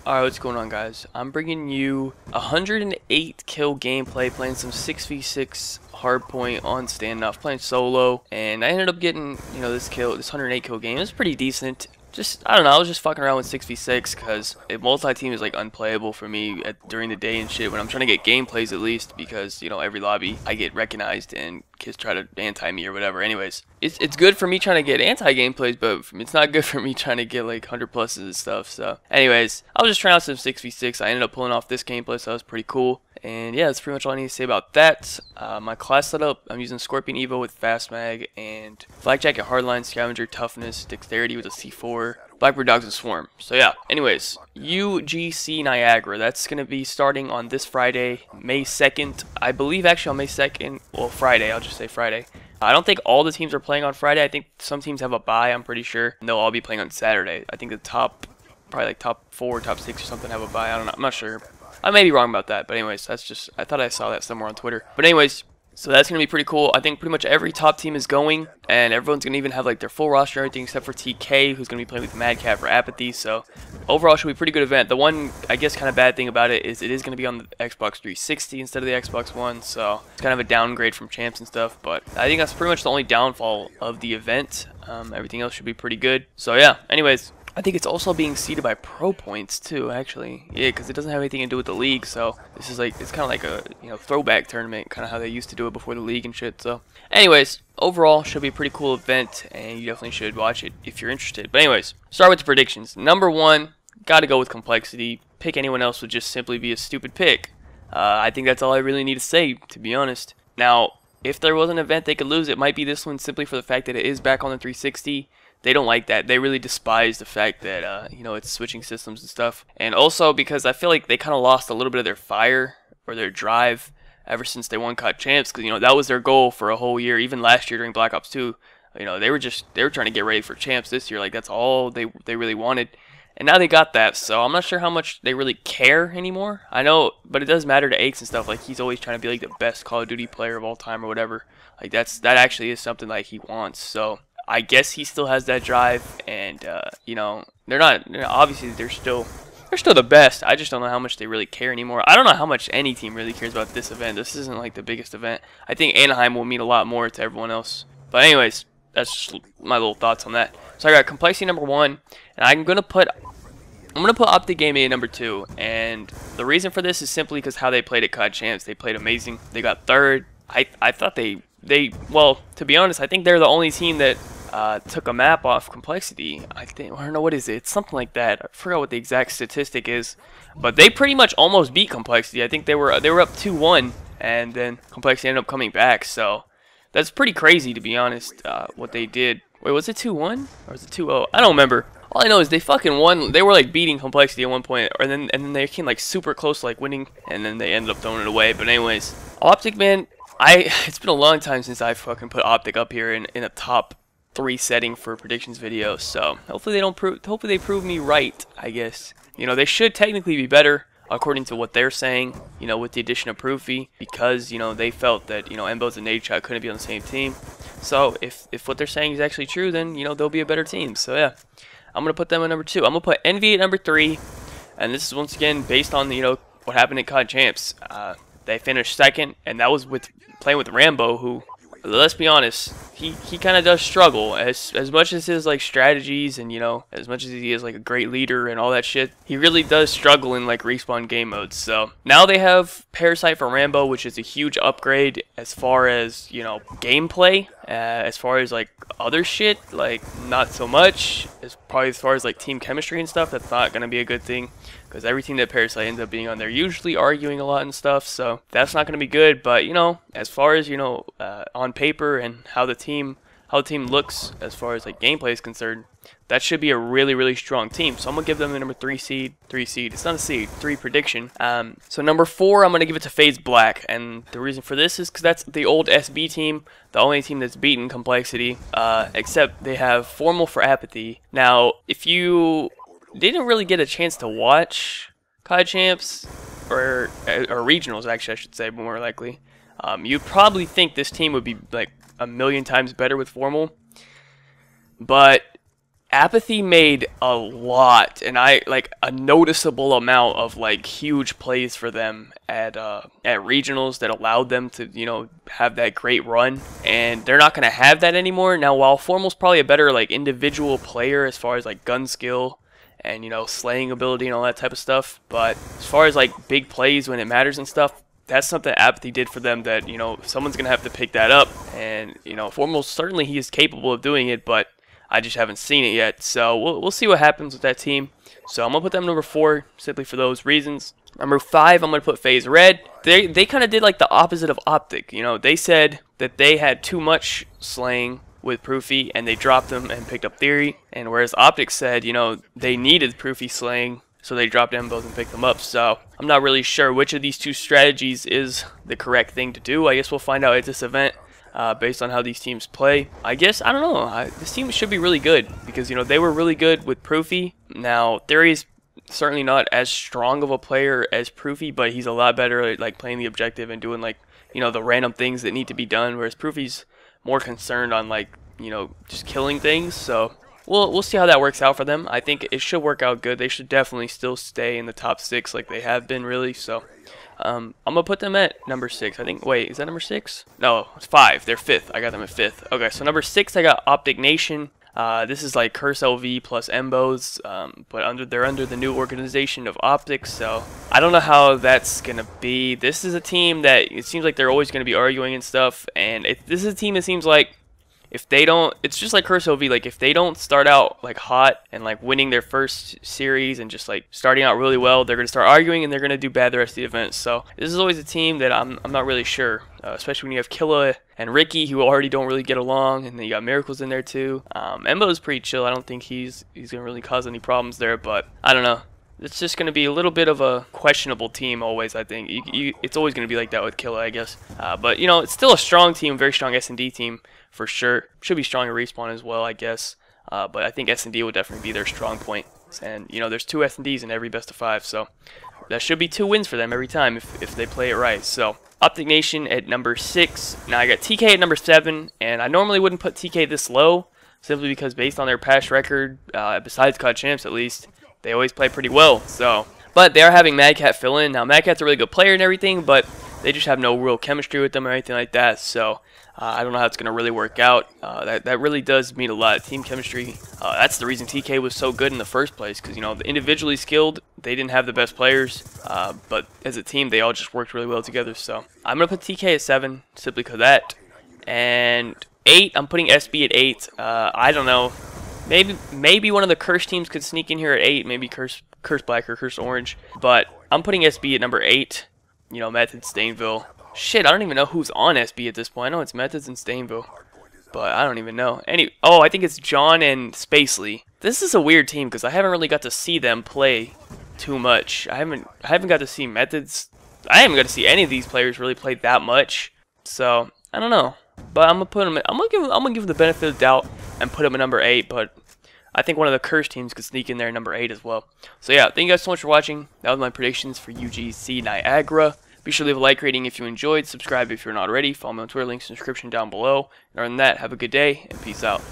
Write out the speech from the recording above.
Alright, what's going on, guys? I'm bringing you 108 kill gameplay, playing some 6v6 hardpoint on standoff, playing solo, and I ended up getting, this 108 kill game. It was pretty decent. I don't know, I was just fucking around with 6v6 because multi-team is like unplayable for me during the day and shit when I'm trying to get gameplays at least, because every lobby I get recognized and kids try to anti me or whatever. Anyways, it's good for me trying to get anti gameplays, but it's not good for me trying to get like 100 pluses and stuff. So anyways, I was just trying out some 6v6. I ended up pulling off this gameplay, so that was pretty cool. And yeah, that's pretty much all I need to say about that. My class setup, I'm using Scorpion Evo with Fast Mag and Flak Jacket Hardline, Scavenger, Toughness, Dexterity with a C4, Blackbird Dogs and Swarm. So yeah, anyways, UGC Niagara, that's going to be starting on this Friday, May 2nd. I believe actually on May 2nd, well Friday, I'll just say Friday. I don't think all the teams are playing on Friday. I think some teams have a bye, I'm pretty sure. And they'll all be playing on Saturday. I think the probably like top 4, top 6 or something have a bye. I don't know, I'm not sure. I may be wrong about that, but anyways, I thought I saw that somewhere on Twitter. But anyways, so that's going to be pretty cool. I think pretty much every top team is going, and everyone's going to even have like their full roster and everything except for TK, who's going to be playing with Madcat for Apathy. So overall, it should be a pretty good event. The one, I guess, kind of bad thing about it is going to be on the Xbox 360 instead of the Xbox One, so it's kind of a downgrade from champs and stuff, but I think that's pretty much the only downfall of the event. Everything else should be pretty good. So yeah, anyways, I think it's also being seeded by pro points too, actually. Yeah, because it doesn't have anything to do with the league, so this is like, it's kind of like a throwback tournament, kind of how they used to do it before the league and shit. So anyways, overall should be a pretty cool event, and you definitely should watch it if you're interested. But anyways, start with the predictions. Number 1, gotta go with Complexity. Pick anyone else would just simply be a stupid pick. I think that's all I really need to say, to be honest. Now, if there was an event they could lose, it might be this one, simply for the fact that it is back on the 360. They don't like that. They really despise the fact that, it's switching systems and stuff. And also because I feel like they kind of lost a little bit of their fire or their drive ever since they won COD Champs. Because, that was their goal for a whole year. Even last year during Black Ops 2, they were trying to get ready for Champs this year. Like, that's all they really wanted. And now they got that, so I'm not sure how much they really care anymore. I know, but it does matter to Aches and stuff. Like, he's always trying to be like the best Call of Duty player of all time or whatever. Like, that actually is something like he wants. So I guess he still has that drive, and they're not. Obviously, they're still the best. I just don't know how much they really care anymore. I don't know how much any team really cares about this event. This isn't like the biggest event. I think Anaheim will mean a lot more to everyone else. But anyways, that's just my little thoughts on that. So I got Complexity number 1, and I'm gonna put Optic Gaming at number 2. And the reason for this is simply because how they played at COD Champs. They played amazing. They got 3rd. I thought well, to be honest, I think they're the only team that took a map off Complexity. I don't know, what is it? It's something like that. I forgot what the exact statistic is, but they pretty much almost beat Complexity. I think they were up 2-1, and then Complexity ended up coming back. So that's pretty crazy, to be honest. What they did. Wait, was it 2-1 or was it 2-0? I don't remember. All I know is they fucking won. They were like beating Complexity at one point, and then they came like super close to like winning, and then they ended up throwing it away. But anyways, Optic, man, it's been a long time since I fucking put Optic up here in a top 3 setting for predictions videos, so hopefully they prove me right, I guess. They should technically be better according to what they're saying, with the addition of Proofy, because they felt that Embos and Nadeshot couldn't be on the same team. So if what they're saying is actually true, then they'll be a better team. So yeah, I'm gonna put them at number 2. I'm gonna put Envy at number 3, and this is once again based on what happened at COD Champs. They finished 2nd, and that was with playing with Rambo, who, let's be honest, he kind of does struggle as much as his like strategies and as much as he is like a great leader and all that shit. He really does struggle in like respawn game modes. So now they have Parasite for Rambo, which is a huge upgrade as far as gameplay. As far as like other shit, like not so much. Probably as far as like team chemistry and stuff, that's not gonna be a good thing, because everything that Parasite ends up being on, they're usually arguing a lot and stuff, so that's not going to be good. But as far as on paper and how the team looks as far as like gameplay is concerned, that should be a really strong team. So I'm gonna give them the number 3 seed. It's not a seed, 3 prediction. So number 4, I'm gonna give it to FaZe Black, and the reason for this is because that's the old SB team, the only team that's beaten Complexity, except they have Formal for Apathy. Now, if you didn't really get a chance to watch COD Champs or regionals, actually I should say more likely, you'd probably think this team would be like a million times better with Formal, but Apathy made a lot, and a noticeable amount of like huge plays for them at regionals that allowed them to, you know, have that great run, and they're not gonna have that anymore. Now, while Formal's probably a better like individual player as far as like gun skill and, you know, slaying ability and all that type of stuff, but as far as like big plays when it matters and stuff, that's something Apathy did for them that, you know, someone's gonna have to pick that up. And, you know, Formal, certainly he is capable of doing it, but I just haven't seen it yet. So we'll see what happens with that team. So I'm gonna put them number 4 simply for those reasons. Number 5, I'm gonna put FaZe Red. They kind of did like the opposite of Optic. You know, they said that they had too much slaying with Proofy and they dropped them and picked up Theory. And whereas Optic said, you know, they needed Proofy slaying, so they dropped them both and picked them up. So I'm not really sure which of these two strategies is the correct thing to do. I guess we'll find out at this event based on how these teams play. I guess, I don't know, this team should be really good because, you know, they were really good with Proofy. Now, Theory's certainly not as strong of a player as Proofy, but he's a lot better at like playing the objective and doing like, you know, the random things that need to be done, whereas Proofy's more concerned on like, you know, just killing things. So we'll see how that works out for them. I think it should work out good. They should definitely still stay in the top 6 like they have been, really. So I'm gonna put them at number 6. I think. Wait, is that number 6? No, it's 5. They're 5th. I got them at 5th. Okay, so number 6, I got Optic Nation. This is like Curse LV plus Embos, but they're under the new organization of Optics, so I don't know how that's gonna be. This is a team that it seems like they're always gonna be arguing and stuff, and this is a team that seems like if they don't, it's just like Curse LV, like if they don't start out like hot and like winning their first series and just like starting out really well, they're gonna start arguing and they're gonna do bad the rest of the event. So this is always a team that I'm not really sure, especially when you have Killa and Ricky, who already don't really get along, and then you got Miracles in there too. Embo's pretty chill. I don't think he's gonna really cause any problems there, but I don't know. It's just going to be a little bit of a questionable team always, I think. It's always going to be like that with Killa, I guess. But, you know, it's still a strong team, very strong S&D team for sure. Should be strong in Respawn as well, I guess. But I think S&D will definitely be their strong point. And, you know, there's 2 S&Ds in every best of 5, so that should be 2 wins for them every time if they play it right. So Optic Nation at number 6. Now I got TK at number 7, and I normally wouldn't put TK this low, simply because based on their past record, besides COD Champs at least, they always play pretty well. So, but they are having Mad Cat fill in. Now Mad Cat's a really good player and everything, but they just have no real chemistry with them or anything like that. So I don't know how it's going to really work out. That really does mean a lot. Team chemistry. That's the reason TK was so good in the first place, because, you know, individually skilled, they didn't have the best players, but as a team, they all just worked really well together. So I'm going to put TK at 7 simply because of that. And 8, I'm putting SB at 8. I don't know. Maybe one of the Curse teams could sneak in here at 8. Maybe Curse Black or Curse Orange. But I'm putting SB at number 8. You know, Methods, Stainville. Shit, I don't even know who's on SB at this point. I know it's Methods and Stainville, but I don't even know. Oh, I think it's John and Spacely. This is a weird team because I haven't really got to see them play too much. I haven't got to see Methods. I haven't got to see any of these players really play that much. So I don't know. But I'm gonna put them. I'm gonna give them the benefit of the doubt and put them at number 8. But I think one of the Curse teams could sneak in there at number 8 as well. So yeah, thank you guys so much for watching. That was my predictions for UGC Niagara. Be sure to leave a like rating if you enjoyed. Subscribe if you're not already. Follow me on Twitter. Links in the description down below. And other than that, have a good day and peace out.